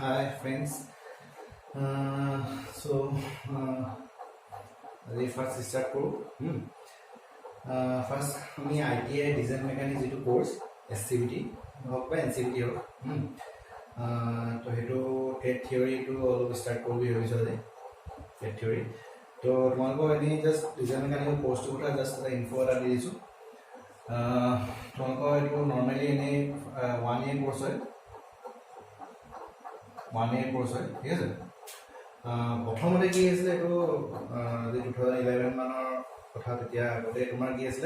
Hi friends. The first start koro. First আমি ITI design mechanic যেটো course SCBT হওক বা NCBT হওক তো হেতু টেট থিওৰি টু অলপ স্টাৰ্ট কৰি ভাবিছো আজি টেট থিওৰি তো তোমালোকক এনে জাস্ট ডিজাইন মেকানিকৰ কোৰ্সটো কথা জাস্ট এটা ইনফো এটা দি দিছো তোমালোকৰ এইটো নৰ্মেলি এনে 1 year কোৰ্স হয় 1 year কোৰ্স হয় ঠিক আছে প্ৰথমতে কি আছিল এইটো 2011 মানৰ কথা তেতিয়া আগতে তোমাৰ কি আছিল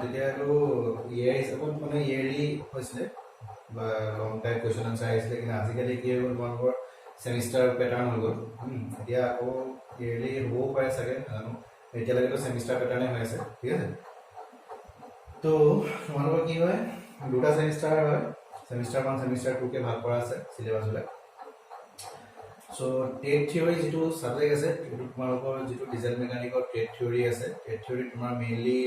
তেতিয়া এইটো ইয়েৰ হিচাপত মানে ইয়েৰলি হৈছিলে বা লং টাইম কোৱেশ্চন আনসাৰ আহিছিলে কিন্তু আজিকালি কি হৈ গ'ল তোমালোকৰ সেমিষ্টাৰ পেটাৰ্ণ হৈ গ'ল এতিয়া আকৌ ইয়েৰলি হ'বও পাৰে চাগে জানো এতিয়ালৈকেতো সেমিষ্টাৰ পেটাৰ্ণে হৈ আছে ঠিক আছে তো তোমালোকৰ কি হয় দুটা সেমিষ্টাৰ হয় সেমিষ্টাৰ 1 সেমিষ্টাৰ 2 কে ভাগ কৰা আছে সিলেবাছবিলাক So টেট থিওৰি যেটো সাবজেক্ট আছে এটো তোমালোকৰ যেটো ডিজেল মেকানিকৰ টেট থিওৰি আছে টেট থিওৰি তোমাৰ মেইনলি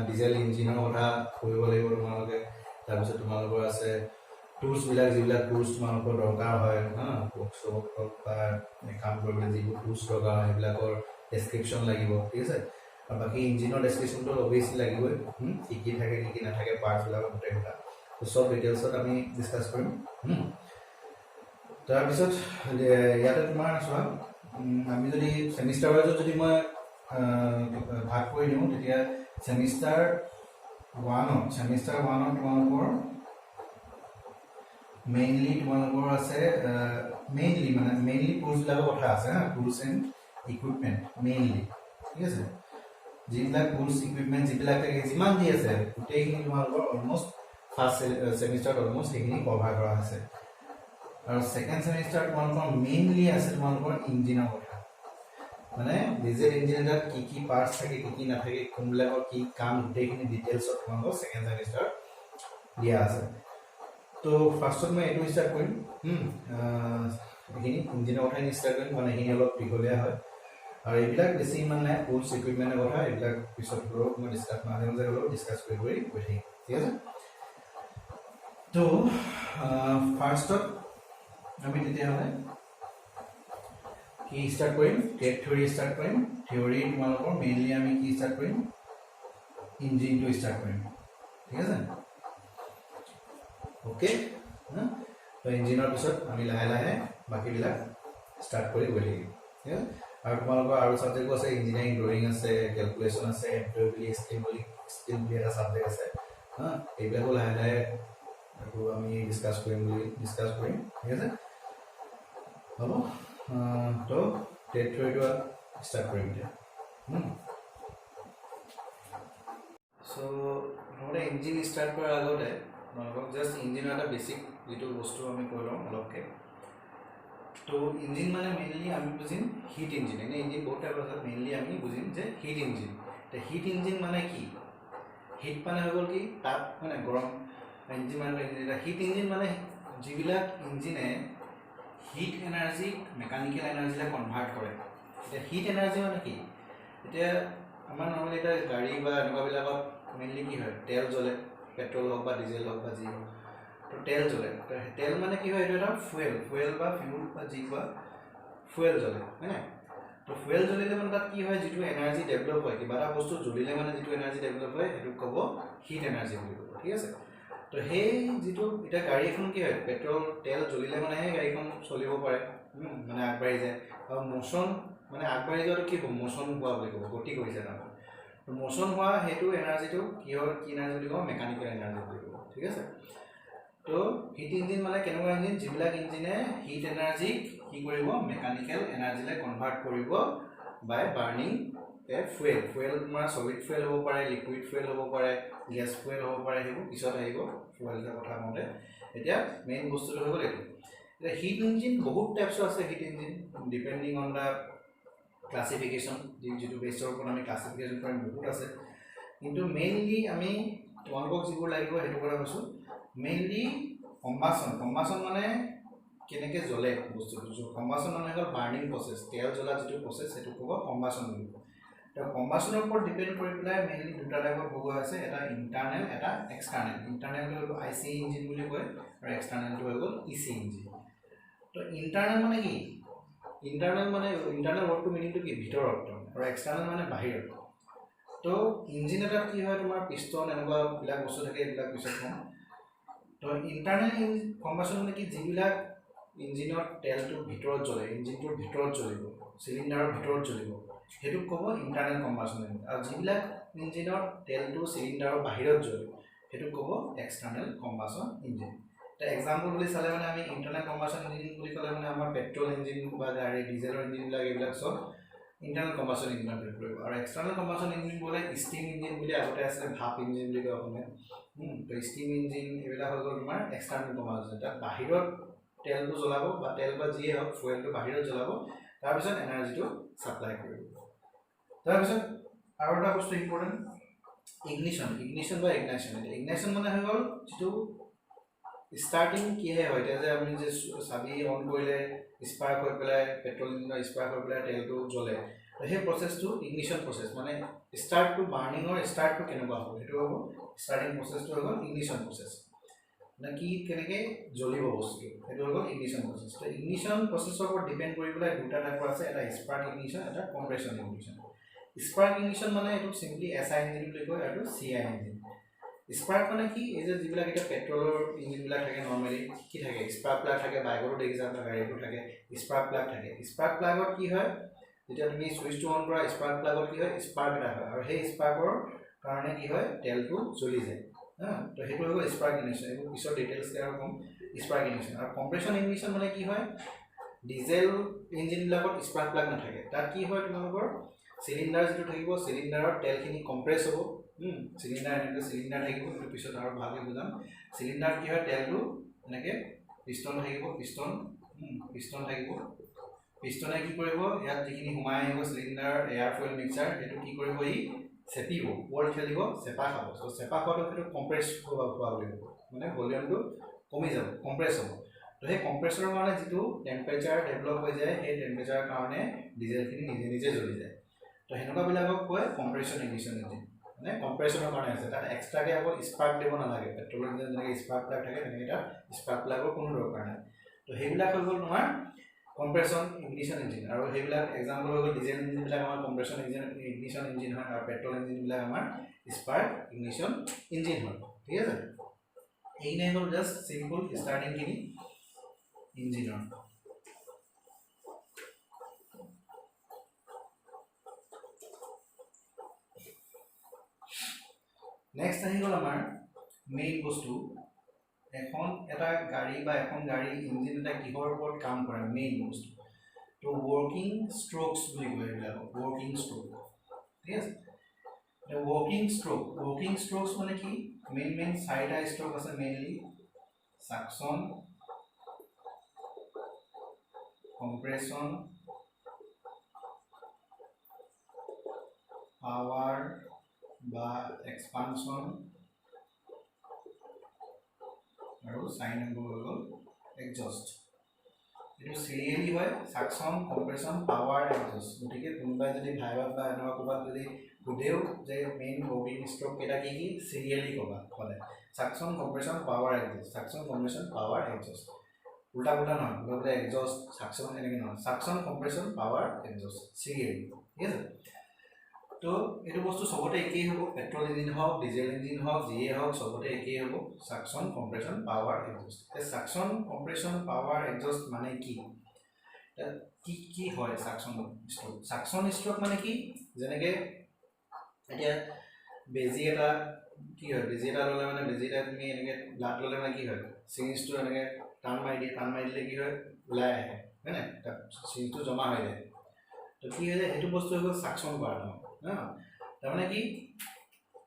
ডিজেল ইঞ্জিনৰ কথা কৰিব লাগিব তোমালোকে তাৰ পিছত তোমালোকৰ আছে টুলস বিলাক যিবিলাক টুলস তোমালোকৰ দৰকাৰ হয় না ওয়াৰ্কশপ বা কাম কৰিবলৈ যিবোৰ টুলস দৰকাৰ হয় সেইবিলাকৰ ডেসক্ৰিপচন লাগিব ঠিক আছে আৰু বাকি ইঞ্জিনৰ ডেসক্ৰিপচনটো অবভিয়াসলি লাগিবই কি কি থাকে কি কি নাথাকে পাৰ্টস বিলাক গোটেইটা তো সব ডিটেইলছত আমি ডিসকাস কৰিম তাৰপিছত ইয়াতে তোমাৰ চোৱা আমি যদি সেমিষ্টাৰ ওয়াইজত যদি মই ভাগ কৰি দিওঁ তেতিয়া সেমিষ্টাৰ 1 তোমালোকৰ মেইনলি আছে মেইনলি টুলস বিলাকৰ কথা আছে হা টুলস এণ্ড ইকুইপমেন্ট মেইনলি ঠিক আছে যিবিলাক টুলস ইকুইপমেন্ট যিবিলাক যিমান দি আছে গোটেইখিনি তোমালোকৰ অলমোস্ট ফাৰ্স্ট সেমিষ্টাৰত অলমোস্ট সেইখিনি কভাৰ কৰা আছে আৰু সেকেন্ড সেমিষ্টাৰ তোমালোকৰ মেইনলি আছে তোমালোকৰ ইঞ্জিনৰ কথা মানে ডিজেল ইঞ্জিনত কি কি পাৰ্টস থাকে কি কি নাথাকে কোনবিলাকৰ কি কাম গোটেইখিনি ডিটেইলছত তোমালোকৰ সেকেন্ড সেমিষ্টাৰ দিয়া আছে তো ফাৰ্ষ্টত মই এইটো ষ্টাৰ্ট কৰিম এইখিনি ইঞ্জিনৰ কথা ষ্টাৰ্ট কৰিম মানে এইখিনি অলপ দীঘলীয়া হয় আৰু এইবিলাক বেছি মানে টুলস ইকুইপমেন্টৰ কথা এইবিলাক পিছত মই মাজে মাজে অলপ ডিসকাস কৰি গৈ থাকিম ঠিক আছে তো ফাৰ্ষ্টত আমি তেতিয়াহ'লে কি স্টাৰ্ট কৰিম টেট থিওৰি স্টাৰ্ট কৰিম থিওৰি তোমালোকৰ মেইনলি আমি কি স্টাৰ্ট কৰিম ইঞ্জিনটো স্টাৰ্ট কৰিম ঠিক আছে ওকে তো ইঞ্জিনৰ পিছত আমি লাহে লাহে বাকিবিলাক স্টাৰ্ট কৰি গৈ থাকিম ঠিক আছে আৰু তোমালোকৰ আৰু সাবজেক্ট আছে ইঞ্জিনিয়াৰিং ড্ৰয়িং আছে ক্যালকুলেশন আছে এমপ্লয়িবিলিটি স্কিল বুলি এটা সাবজেক্ট আছে এইবিলাকো লাহে লাহে আৰু আমি ডিসকাস কৰিম ঠিক আছে হ'ব তো টেট থিওৰিটো স্টাৰ্ট কৰিম এতিয়া সো নহলে ইঞ্জিন স্টাৰ্ট কৰাৰ আগতে আপোনালোকক জাস্ট ইঞ্জিনৰ এটা বেসিক যেটো বস্তু আমি কৈ লওঁ অলপকে তো ইঞ্জিন মানে মেইনলি আমি বুজিম হিট ইঞ্জিন এনে ইঞ্জিন বহুত টাইপ আছে মেইনলি আমি বুজিম যে হিট ইঞ্জিন তে হিট ইঞ্জিন মানে কি হিট মানে হৈ গ'ল কি তাপ মানে গৰম ইঞ্জিন মানে হিট ইঞ্জিন মানে যিবিলাক ইঞ্জিনে হিট এনাৰ্জি মেকানিক্যাল এনাৰ্জিলৈ কনভাৰ্ট কৰে এটা হিট এনাৰ্জি মানে কি এতিয়া আমাৰ নৰ্মালি এটা গাড়ী বা এনেকুৱাবিলাকত মেইনলি কি হয় তেল জ্বলে পেট্ৰল হওক বা ডিজেল হওক বা যি হওক তো তেল জ্বলে তেল মানে কি হয় এইটো এটা ফুয়েল বা ফিউল বা যি বা ফুয়েল জ্বলে হয়নে তো ফুয়েল জ্বলিলে মানে তাত কি হয় যিটো এনাৰ্জি ডেভেলপ হয় কিবা এটা বস্তু জ্বলিলে মানে যিটো এনাৰ্জি ডেভেলপ হয় সেইটো ক'ব হিট এনাৰ্জি বুলি ক'ব ঠিক আছে তো সেই যিটো এটা গাড়ী এখন কি হয় পেট্ৰল তেল জ্বলিলে মানে সেই গাড়ীখন চলিব পাৰে মানে আগবাঢ়ি যায় আৰু মোশন মানে আগবাঢ়ি যোৱাটো কি হ'ব মোশন হোৱা বুলি ক'ব গতি কৰিছে তাৰমানে তো মোশন হোৱা সেইটো এনাৰ্জিটো কি এনাৰ্জি বুলি ক'ব মেকানিক্যাল এনাৰ্জি বুলি ক'ব ঠিক আছে তো হিট ইঞ্জিন মানে কেনেকুৱা ইঞ্জিন যিবিলাক ইঞ্জিনে হিট এনাৰ্জি কি কৰিব মেকানিক্যাল এনাৰ্জিলৈ কনভাৰ্ট কৰিব বাই বাৰ্নিং এ ফুয়েল তোমাৰ সলিড ফুয়েল হ'ব পাৰে লিকুইড ফুয়েল হ'ব পাৰে গ্যাস ফুয়েল হ'ব পাৰে সেইবোৰ পিছত আহিব ফুয়েলৰ কথা মতে এতিয়া মেইন বস্তুটো হৈ গ'ল এইটো এতিয়া হিট ইঞ্জিন বহুত টাইপছ আছে hit engine depending on the classification যেটো বেসৰ ওপৰত আমি ক্লাসিফিকেশন কৰিম বহুত আছে কিন্তু মেইনলি আমি তোমালোকক যিবোৰ লাগিব সেইটো কৰা কৈছো মেইনলি কম্বাসন মানে কেনেকৈ জ্বলে বস্তুটো কম্বাসন মানে হ'ল বাৰ্নিং প্ৰসেস তেল জ্বলা যেটো প্ৰসেস সেইটো ক'ব কম্বাসন বুলি ক'ব তো কম্বাসনৰ ওপৰত ডিপেন্ড কৰি পেলাই মেইনলি দুটা টাইপৰ ভগোৱা আছে এটা ইন্টাৰনেল এটা এক্সটাৰনেল ইন্টাৰনেলটো হ'ল আইসি ইঞ্জিন বুলি কয় আৰু এক্সটাৰনেলটো হৈ গ'ল ইসি ইঞ্জিন তো ইণ্টাৰনেল মানে কি ইণ্টাৰনেল ৱৰ্ডটো মিনিংটো কি ভিতৰত আৰু এক্সটাৰ্নেল মানে বাহিৰত তো ইঞ্জিন এটাত কি হয় তোমাৰ পিষ্টন এনেকুৱাবিলাক বস্তু থাকে এইবিলাক পিছত কম তো ইণ্টাৰনেল কম্বাছন মানে কি যিবিলাক ইঞ্জিনৰ তেলটো ভিতৰত জ্বলে ইঞ্জিনটোৰ ভিতৰত জ্বলিব চিলিণ্ডাৰৰ ভিতৰত জ্বলিব সেইটোক ক'ব ইণ্টাৰনেল কম্বাছন আৰু যিবিলাক ইঞ্জিনৰ তেলটো চিলিণ্ডাৰৰ বাহিৰত জ্বলিব সেইটোক ক'ব এক্সটাৰ্নেল কম্বাছন ইঞ্জিন তো এক্সাম্পল বুলি চালে মানে আমি ইণ্টাৰনেল কম্বাছন ইঞ্জিন বুলি ক'লে মানে আমাৰ পেট্ৰল ইঞ্জিন বা গাড়ী ডিজেলৰ ইঞ্জিনবিলাক এইবিলাক চব ইণ্টাৰনেল কম্বাছন ইঞ্জিনত কৰিব আৰু এক্সটাৰ্নেল কম্বাছন ইঞ্জিন বোলে ষ্টিম ইঞ্জিন বুলি আগতে আছিলে ভাপ ইঞ্জিন বুলি কয় অসমীয়াত তো ষ্টিম ইঞ্জিন এইবিলাক হৈ গ'ল তোমাৰ এক্সটাৰ্নেল কম্বাছন তাত বাহিৰত তেলটো জ্বলাব বা তেল বা যিয়ে হওক ফুৱেলটো বাহিৰত জ্বলাব তাৰপিছত এনাৰ্জিটো ছাপ্লাই কৰিব তাৰপিছত আৰু এটা বস্তু ইম্পৰ্টেণ্ট ইগনিশ্যন বা ইগনাইশ্যন মানে হৈ গ'ল যিটো ষ্টাৰ্টিং কিহে হয় এতিয়া যে আমি যে চাবি অন কৰিলে স্পাৰ্ক হৈ পেলাই পেট্ৰল ইঞ্জিনৰ স্পাৰ্ক হৈ পেলাই তেলটো জ্বলে সেই প্ৰচেছটো ইগনিশ্যন প্ৰচেছ মানে ষ্টাৰ্টটো বাৰ্ণিঙৰ ষ্টাৰ্টটো কেনেকুৱা হ'ব সেইটো হ'ব ষ্টাৰ্টিং প্ৰচেছটো হৈ গ'ল ইগনিশ্যন প্ৰচেছ মানে কি কেনেকৈ জ্বলিব বস্তুটো সেইটো হৈ গ'ল ইগনিশ্যন প্ৰচেছ তো ইগনিশ্যন প্ৰচেছৰ ওপৰত ডিপেণ্ড কৰি পেলাই দুটা টাইপৰ আছে এটা স্পাৰ্ক ইগনিশ্যন এটা কম্প্ৰেছন ইগনিশ্যন স্পাৰ্ক ইগনিশ্যন মানে এইটো চিম্পলি SI ইঞ্জিন বুলি কয় আৰু CI ইঞ্জিন স্পাৰ্ক মানে কি এই যে যিবিলাক এতিয়া পেট্ৰলৰ ইঞ্জিনবিলাক থাকে নৰ্মেলি কি থাকে স্পাৰ্ক প্লাগ থাকে বাইকৰো দেখিছা বা গাড়ীতো থাকে স্পাৰ্ক প্লাগ থাকে স্পাৰ্ক প্লাগত কি হয় যেতিয়া তুমি ছুইচটো অন কৰা স্পাৰ্ক প্লাগত কি হয় স্পাৰ্ক এটা হয় আৰু সেই স্পাৰ্কৰ কাৰণে কি হয় তেলটো জ্বলি যায় তো সেইটো হৈ গ'ল স্পাৰ্ক ইগনিশ্যন এইবোৰ পিছত ডিটেইলছকৈ আৰু ক'ম স্পাৰ্ক ইগনিশ্যন আৰু কম্প্ৰেছন ইগনিশ্যন মানে কি হয় ডিজেল ইঞ্জিনবিলাকত স্পাৰ্ক প্লাগ নাথাকে তাত কি হয় তোমালোকৰ চিলিণ্ডাৰ যিটো থাকিব চিলিণ্ডাৰত তেলখিনি কম্প্ৰেছ হ'ব চিলিণ্ডাৰ এনেকৈ চিলিণ্ডাৰ থাকিব সেইটো পিছত আৰু ভালকৈ বুজাম চিলিণ্ডাৰত কি হয় তেলটো এনেকৈ পিষ্টন থাকিব পিষ্টন থাকিব পিষ্টনে কি কৰিব ইয়াত যিখিনি সোমাই আহিব চিলিণ্ডাৰ এয়াৰ ফুৱেল মিক্সাৰ সেইটো কি কৰিব ই চেপিব ওপৰত খেলিব চেপা খাব চ' চেপা খোৱাটো সেইটো কম্প্ৰেছ হোৱা বুলি ক'ব মানে ভলিউমটো কমি যাব কম্প্ৰেছ হ'ব তো সেই কম্প্ৰেছৰৰ কাৰণে যিটো টেম্পাৰেচাৰ ডেভেলপ হৈ যায় সেই টেম্পাৰেচাৰৰ কাৰণে ডিজেলখিনি নিজে নিজে জ্বলি যায় তো সেনেকুৱাবিলাকক কয় কম্প্ৰেছন ইগনিশ্যন ইঞ্জিন মানে কম্প্ৰেছনৰ কাৰণে আছে তাত এক্সট্ৰাকৈ আকৌ স্পাৰ্ক দিব নালাগে পেট্ৰল ইঞ্জিন যেনেকৈ স্পাৰ্ক প্লাগ থাকে তেনেকৈ তাত স্পাৰ্ক প্লাগৰ কোনো দৰকাৰ নাই তো সেইবিলাক হৈ গ'ল তোমাৰ কম্প্ৰেছন ইগনিশ্যন ইঞ্জিন আৰু সেইবিলাক এক্সাম্পল হৈ গ'ল ডিজেল ইঞ্জিনবিলাক আমাৰ কম্প্ৰেছন ইগনিশ্যন ইঞ্জিন হয় আৰু পেট্ৰল ইঞ্জিনবিলাক আমাৰ স্পাৰ্ক ইগনিশ্যন ইঞ্জিন হয় ঠিক আছে এইখিনি হ'ল জাষ্ট চিম্পল ষ্টাৰ্টিংখিনি ইঞ্জিনৰ নেক্সট আহি গ'ল আমাৰ মেইন বস্তু এটা গাড়ী বা এখন গাড়ী ইঞ্জিন এটা কিহৰ ওপৰত কাম কৰে মেইন বস্তু তো ৱৰ্কিং ষ্ট্ৰ'কছ বুলি কয় এইবিলাকক ৱৰ্কিং ষ্ট্ৰ'ক ঠিক আছে ৱৰ্কিং ষ্ট্ৰ'কছ মানে কি মেইন চাৰিটা ষ্ট্ৰ'ক আছে মেইনলি সাকচন কম্প্ৰেছন পাৱাৰ বা এক্সপানশ্যন আৰু 4 নম্বৰ হৈ গ'ল এক্সজষ্ট এইটো চিৰিয়েলি হয় সাকচন কম্প্ৰেছন পাৱাৰ এক্সজষ্ট গতিকে কোনোবাই যদি ভাইভাত বা এনেকুৱা ক'ৰবাত যদি সোধেও যে মেইন ৱৰ্কিং ষ্ট্ৰ'ক কেইটা কি চিৰিয়েলি ক'বা সদায় সাকচন compression power exhaust সাকচন compression power exhaust উল্টা পুল্টা নহয় বোলে এক্সজষ্ট সাকচন এনেকৈ নহয় সাকচন কম্প্ৰেছন পাৱাৰ এক্সজষ্ট চিৰিয়েলি ঠিক আছে তো এইটো বস্তু চবতে একেই হ'ব পেট্ৰল ইঞ্জিন হওক ডিজেল ইঞ্জিন হওক যিয়ে হওক চবতে একেই হ'ব সাকচন compression power exhaust সাকচন compression power exhaust মানে কি হয় সাকচন ষ্ট্ৰ'ক মানে কি যেনেকৈ এতিয়া বেজী এটা কি হয় বেজী এটা ল'লে মানে বেজী এটা তুমি এনেকৈ ব্লাড ল'লে মানে কি হয় চিৰিঞ্জটো এনেকৈ টান মাৰি দিলে কি হয় ওলাই আহে হয় নাই তাত চিৰিঞ্জটো জমা হৈ যায় তো কি হৈ যায় সেইটো বস্তু হৈ গ'ল সাকচন কৰা তাৰমানে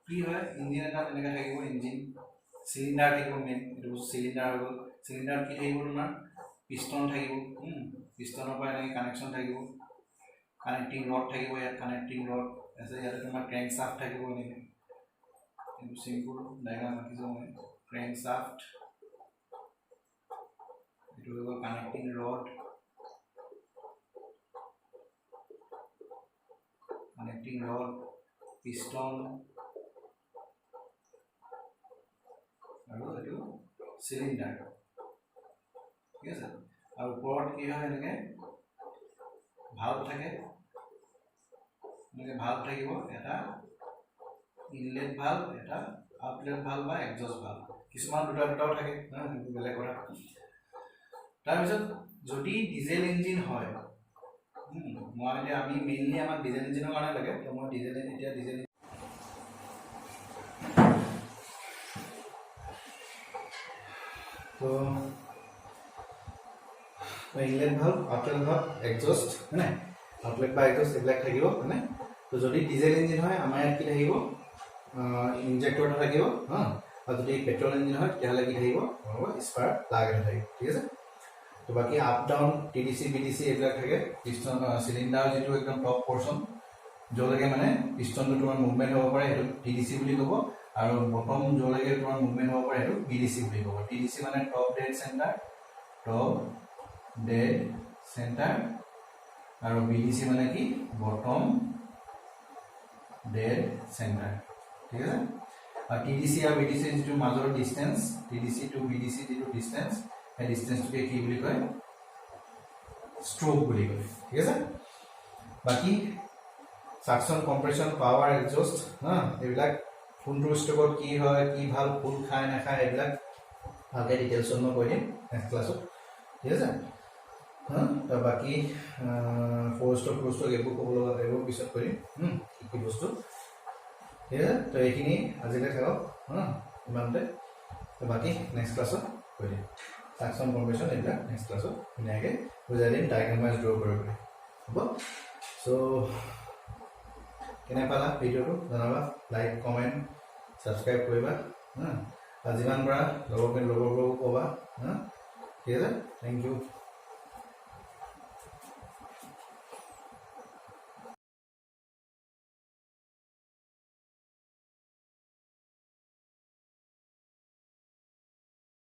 কি হয় ইঞ্জিন এটা এনেকৈ থাকিব ইঞ্জিন চিলিণ্ডাৰ থাকিব মেইন এইটো বস্তু চিলিণ্ডাৰ হৈ গ'ল চিলিণ্ডাৰত কি থাকিব তোমাৰ পিষ্টন থাকিব পিষ্টনৰ পৰা এনেকৈ কানেকশ্যন থাকিব কানেক্টিং ৰড থাকিব ইয়াত কানেক্টিং ৰড তাৰপিছত ইয়াতে তোমাৰ ক্ৰেংক শ্বাফ্ট থাকিব এনেকৈ এইটো চিম্পুল ডায়েগ্ৰাম ৰাখিছোঁ মই ক্ৰেংক শ্বাফ্ট এইটো হৈ গ'ল কানেক্টিং ৰড পিষ্টন আৰু এইটো চিলিণ্ডাৰ ঠিক আছে আৰু ওপৰত কি হয় এনেকৈ ভাল্ভ থাকে, এনেকৈ ভাল্ভ থাকিব, এটা ইনলেট ভাল্ভ, এটা আউটলেট ভাল্ভ বা এক্সজষ্ট ভাল্ভ, কিছুমান দুটাও থাকে, সেইটো বেলেগ কথা। তাৰপিছত যদি ডিজেল ইঞ্জিন হয়, মই এতিয়া আমি মেইনলি আমাক ডিজেল ইঞ্জিনৰ কাৰণে লাগে, তো মই ডিজেল তো inlet valve, outlet valve, exhaust হয়নে, আউটলেট বা এক্সজষ্ট এইবিলাক থাকিব হয়নে। তো যদি ডিজেল ইঞ্জিন হয় আমাৰ ইয়াত কি থাকিব, ইনজেক্টৰ এটা থাকিব, আৰু যদি পেট্ৰল ইঞ্জিন হয় তেতিয়াহ'লে কি থাকিব, স্পাৰ্ক প্লাগ এটা থাকিব, ঠিক আছে। তো বাকী আপ ডাউন TDC BDC এইবিলাক থাকে, পিষ্টন চিলিণ্ডাৰ যিটো একদম টপ পৰ্চন য'লৈকে মানে পিষ্টনটো তোমাৰ মুভমেণ্ট হ'ব পাৰে সেইটো TDC বুলি ক'ব, আৰু বটম য'লৈকে তোমাৰ মুভমেণ্ট হ'ব পাৰে সেইটো BDC বুলি ক'ব। TDC মানে টপ ডেড চেণ্টাৰ, আৰু BDC মানে কি, বটম ডেড চেণ্টাৰ, ঠিক আছে। আৰু TDC আৰু BDC যিটো মাজৰ ডিষ্টেঞ্চ, TDC টু BDC যিটো ডিষ্টেঞ্চ, সেই ডিষ্টেঞ্চটোকে কি বুলি কয়, ষ্ট্ৰোক বুলি কয়, ঠিক আছে। বাকী সাকশন, কম্প্ৰেছন, পাৱাৰ, এক্সজষ্ট এইবিলাক কোনটো ষ্ট্ৰোকত কি হয়, কি ভাল ফুল খায় নাখায়, এইবিলাক ভালকৈ ডিটেইলছত মই কৈ দিম নেক্সট ক্লাছত, ঠিক আছে। বাকী ফ'ৰ ষ্ট্ৰোক, টু ষ্ট্ৰোক এইবোৰ ক'ব লগা, এইবোৰ পিছত কৰিম কি কি বস্তু, ঠিক আছে। তো এইখিনি আজিলৈ থাকক ইমানতে, তো বাকী নেক্সট ক্লাছত কৈ দিম। সাকশন, কম্প্ৰেছন এইবিলাক নেক্সট ক্লাছত ধুনীয়াকৈ বুজাই দিম, ডায়েগ্ৰাম ৱাইজ ড্ৰ কৰিব পাৰিম, হ'ব। চ' কেনে পালা ভিডিঅ'টো জনাবা, লাইক কমেণ্ট ছাবস্ক্ৰাইব কৰিবা, আৰু যিমান পাৰা লগৰবোৰকো ক'বা, ঠিক আছে। Thank U.